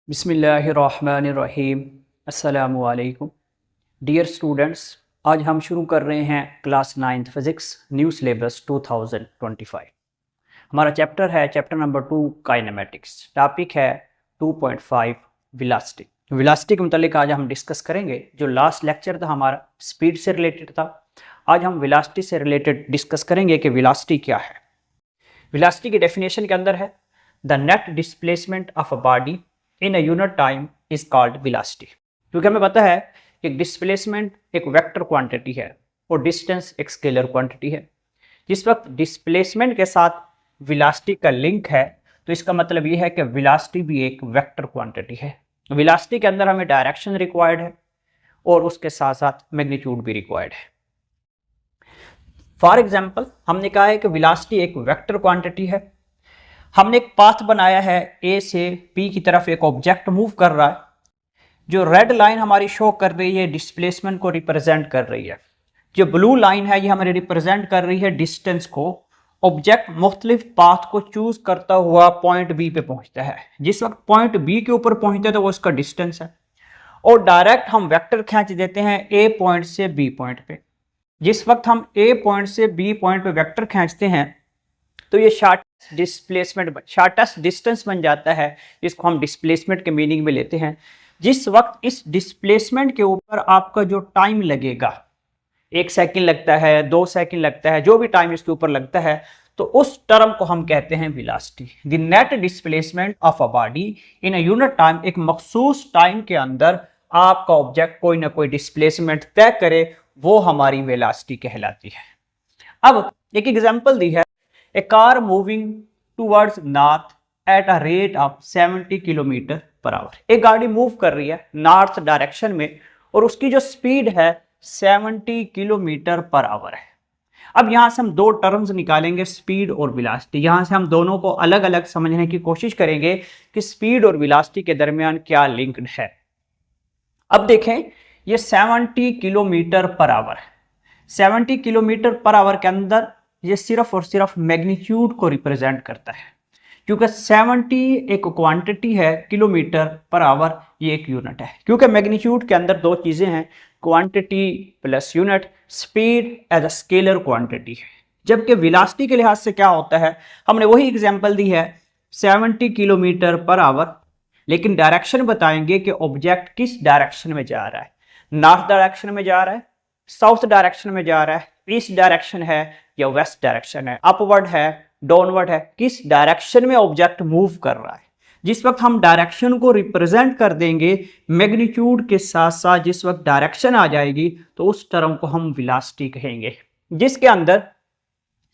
बिस्मिल्लाहिर्रहमानिर्रहीम। अस्सलामुअलैकुम dear students, आज हम शुरू कर रहे हैं class 9th physics new syllabus 2025। हमारा चैप्टर है चैप्टर नंबर 2 काइनेमेटिक्स। टॉपिक है 2.5 वेलोसिटी। वेलोसिटी के मुतालिक आज हम डिस्कस करेंगे। जो लास्ट लेक्चर था हमारा स्पीड से रिलेटेड था, आज हम वेलोसिटी से रिलेटेड डिस्कस करेंगे कि वेलोसिटी क्या है। वेलोसिटी की डेफिनेशन के अंदर है the net displacement of a body in a unit time is called velocity. क्योंकि हमें पता है कि डिस्प्लेसमेंट एक वेक्टर क्वांटिटी है और डिस्टेंस एक स्केलर क्वांटिटी है। जिस वक्त डिस्प्लेसमेंट के साथ वेलोसिटी का लिंक है तो इसका मतलब ये है कि वेलोसिटी भी एक वेक्टर क्वांटिटी है। वेलोसिटी के अंदर हमें डायरेक्शन रिक्वायर्ड है और उसके साथ साथ मैग्नीट्यूड भी रिक्वायर्ड है। फॉर एग्जाम्पल, हमने कहा है कि वेलोसिटी एक वेक्टर क्वांटिटी है। हमने एक पाथ बनाया है, ए से बी की तरफ एक ऑब्जेक्ट मूव कर रहा है। जो रेड लाइन हमारी शो कर रही है डिस्प्लेसमेंट को रिप्रेजेंट कर रही है। जो ब्लू लाइन है ये हमारी रिप्रेजेंट कर रही है डिस्टेंस को। ऑब्जेक्ट मुख्तलिफ पाथ को चूज करता हुआ पॉइंट बी पे पहुंचता है। जिस वक्त पॉइंट बी के ऊपर पहुंचता है तो वो उसका डिस्टेंस है और डायरेक्ट हम वेक्टर खींच देते हैं ए पॉइंट से बी पॉइंट पे। जिस वक्त हम ए पॉइंट से बी पॉइंट पे वेक्टर खींचते हैं तो ये शॉर्टेस्ट डिस्टेंस बन जाता है, जिसको हम डिस्प्लेसमेंट के मीनिंग में लेते हैं। जिस वक्त इस डिस्प्लेसमेंट के ऊपर आपका जो टाइम लगेगा, 1 सेकंड लगता है, 2 सेकंड लगता है, जो भी टाइम इसके ऊपर लगता है, तो उस टर्म को हम कहते हैं velocity. The net displacement of a body in a unit time, एक मखसूस टाइम के अंदर आपका ऑब्जेक्ट कोई ना कोई डिस्प्लेसमेंट तय करे, वो हमारी वेलोसिटी कहलाती है। अब एक एग्जांपल दी है, a car moving towards north at a rate of 70 kilometre per hour. एक गाड़ी मूव कर रही है नॉर्थ डायरेक्शन में और उसकी जो स्पीड है 70 किलोमीटर पर आवर है। अब यहां से हम दो टर्म्स निकालेंगे, स्पीड और वेलोसिटी। यहां से हम दोनों को अलग अलग समझने की कोशिश करेंगे कि स्पीड और वेलोसिटी के दरमियान क्या लिंक्ड है। अब देखें, ये 70 किलोमीटर पर आवर है। 70 किलोमीटर पर आवर के अंदर ये सिर्फ और सिर्फ मैग्नीट्यूड को रिप्रेजेंट करता है, क्योंकि 70 एक क्वांटिटी है, किलोमीटर पर आवर ये एक यूनिट है। क्योंकि मैग्नीट्यूड के अंदर दो चीजें हैं, quantity plus unit. Speed as a scalar quantity है, जबकि वेलोसिटी के लिहाज से क्या होता है, हमने वही एग्जांपल दी है 70 किलोमीटर पर आवर, लेकिन डायरेक्शन बताएंगे कि ऑब्जेक्ट किस डायरेक्शन में जा रहा है। नॉर्थ डायरेक्शन में जा रहा है, साउथ डायरेक्शन में जा रहा है, ईस्ट डायरेक्शन है या वेस्ट डायरेक्शन है, अपवर्ड है, डाउनवर्ड है, किस डायरेक्शन में ऑब्जेक्ट मूव कर रहा है। जिस वक्त हम डायरेक्शन को रिप्रेजेंट कर देंगे मैग्नीट्यूड के साथ साथ, जिस वक्त डायरेक्शन आ जाएगी तो उस टर्म को हम वेलोसिटी कहेंगे। जिसके अंदर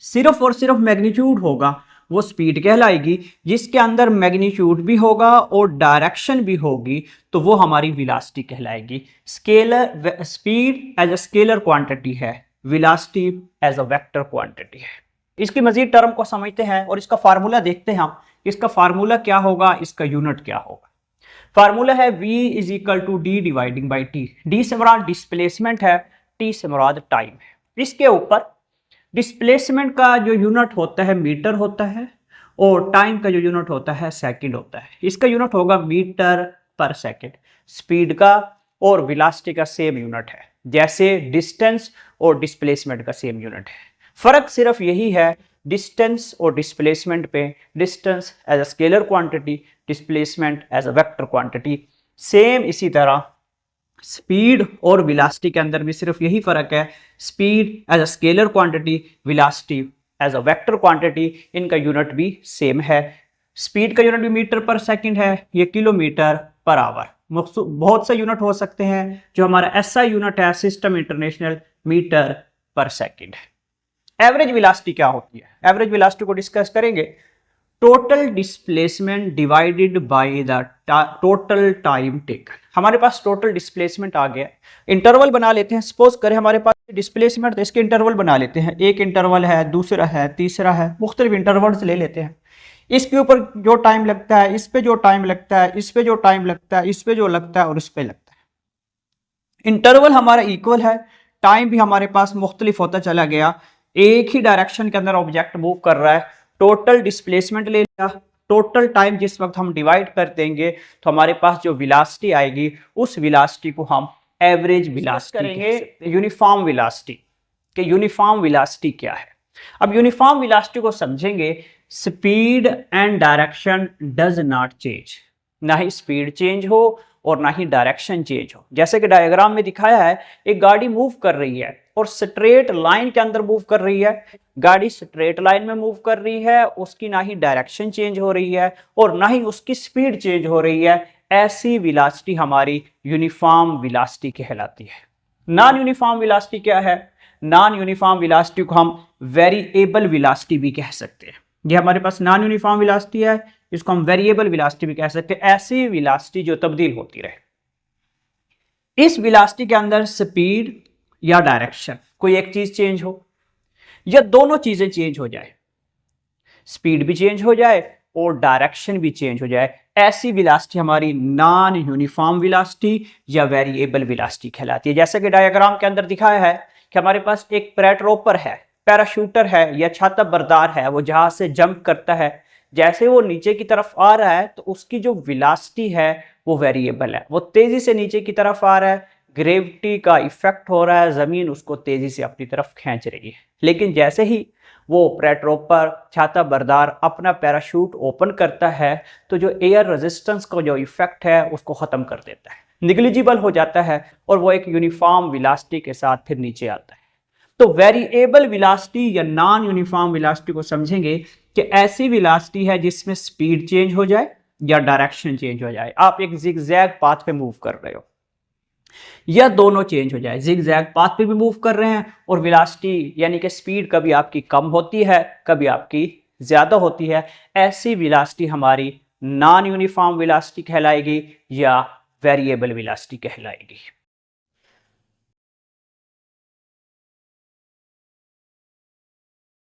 सिर्फ और सिर्फ मैग्नीट्यूड होगा वो स्पीड कहलाएगी। जिसके अंदर मैग्नीट्यूड भी होगा और डायरेक्शन भी होगी तो वो हमारी वेलोसिटी कहलाएगी। Scalar speed as a scalar quantity है, velocity as a vector quantity है। इसकी मजीद टर्म को समझते हैं और इसका फार्मूला देखते हैं हम। इसका फार्मूला क्या होगा, इसका यूनिट क्या होगा। फार्मूला है V is equal to D dividing by T. D से मुराद डिस्प्लेसमेंट है, टी से मुराद टाइम है। इसके ऊपर डिस्प्लेसमेंट का जो यूनिट होता है मीटर होता है और टाइम का जो यूनिट होता है सेकंड होता है। इसका यूनिट होगा मीटर पर सेकंड। स्पीड का और वेलोसिटी का सेम यूनिट है, जैसे डिस्टेंस और डिस्प्लेसमेंट का सेम यूनिट है। फर्क सिर्फ यही है डिस्टेंस और डिस्प्लेसमेंट पे। Distance as a scalar quantity, displacement as a vector quantity. Same इसी तरह स्पीड और वेलोसिटी के अंदर भी सिर्फ यही फर्क है, speed as a scalar quantity, velocity as a vector quantity. इनका यूनिट भी सेम है। स्पीड का यूनिट भी मीटर पर सेकंड है, ये किलोमीटर पर आवर। बहुत से यूनिट हो सकते हैं, जो हमारा एसआई यूनिट है system international, metre per second है। एवरेज वेलोसिटी क्या होती है, एवरेज वेलोसिटी को डिस्कस करेंगे। Total displacement divided by the total time taken. हमारे पास टोटल डिस्प्लेसमेंट आ गया, इंटरवल बना लेते हैं। सपोज करें हमारे पास डिस्प्लेसमेंट, तो इसके इंटरवल बना लेते हैं। एक इंटरवल है, दूसरा है, तीसरा है, मुख्तलिफ इंटरवल्स ले लेते हैं। इसके ऊपर जो टाइम लगता है, इस पे जो टाइम लगता है, इस पे जो टाइम लगता है, इस पे जो लगता है और इस पे लगता है। इंटरवल हमारा इक्वल है, टाइम भी हमारे पास मुख्तलिफ होता चला गया। एक ही डायरेक्शन के अंदर ऑब्जेक्ट मूव कर रहा है। टोटल डिस्प्लेसमेंट ले लिया, टोटल टाइम जिस वक्त हम डिवाइड कर देंगे तो हमारे पास जो वेलोसिटी आएगी उस वेलोसिटी को हम एवरेज वेलोसिटी करेंगे। यूनिफॉर्म वेलोसिटी कि यूनिफॉर्म वेलोसिटी क्या है। अब यूनिफॉर्म वेलोसिटी को समझेंगे, speed and direction does not change, ना ही स्पीड चेंज हो और ना ही डायरेक्शन चेंज हो। जैसे कि डायग्राम में दिखाया है, एक गाड़ी मूव कर रही है और स्ट्रेट लाइन के अंदर मूव कर रही है। गाड़ी स्ट्रेट लाइन में मूव कर रही है, उसकी ना ही डायरेक्शन चेंज हो रही है और ना ही उसकी स्पीड चेंज हो रही है। ऐसी वेलोसिटी हमारी यूनिफॉर्म वेलोसिटी कहलाती है। नॉन यूनिफॉर्म वेलोसिटी क्या है? नॉन यूनिफॉर्म वेलोसिटी को हम वेरिएबल वेलोसिटी भी कह सकते हैं। ये हमारे पास नॉन यूनिफॉर्म वेलोसिटी है, इसको हम वेरिएबल वेलोसिटी भी कह सकते हैं। ऐसी वेलोसिटी जो तब्दील होती रहे। इस वेलोसिटी के अंदर स्पीड या डायरेक्शन कोई एक चीज चेंज हो या दोनों चीजें चेंज हो जाए, स्पीड भी चेंज हो जाए और डायरेक्शन भी चेंज हो जाए, ऐसी वेलोसिटी हमारी नॉन यूनिफॉर्म वेलोसिटी या वेरिएबल वेलोसिटी कहलाती है। जैसे कि डायग्राम के अंदर दिखाया है कि हमारे पास एक पैराट्रोपर है, पैराशूटर है या छाता बरदार है, वो जहाज से जंप करता है। जैसे वो नीचे की तरफ आ रहा है तो उसकी जो वेलोसिटी है वो वेरिएबल है, वो तेजी से नीचे की तरफ आ रहा है, ग्रेविटी का इफेक्ट हो रहा है, जमीन उसको तेजी से अपनी तरफ खींच रही है। लेकिन जैसे ही वो पैराट्रोपर छाता बरदार अपना पैराशूट ओपन करता है तो जो एयर रेजिस्टेंस का जो इफेक्ट है उसको खत्म कर देता है, निग्लिजिबल हो जाता है और वो एक यूनिफॉर्म वेलोसिटी के साथ फिर नीचे आता है। तो वेरिएबल वेलोसिटी या नॉन यूनिफॉर्म वेलोसिटी को समझेंगे कि ऐसी वेलोसिटी है जिसमें स्पीड चेंज हो जाए या डायरेक्शन चेंज हो जाए। आप एक जिगजैग पाथ पे मूव कर रहे हो या दोनों चेंज हो जाए, जिगजैग पाथ पे भी मूव कर रहे हैं और वेलोसिटी यानी कि स्पीड कभी आपकी कम होती है कभी आपकी ज्यादा होती है। ऐसी वेलोसिटी हमारी नॉन यूनिफॉर्म वेलोसिटी कहलाएगी या वेरिएबल वेलोसिटी कहलाएगी।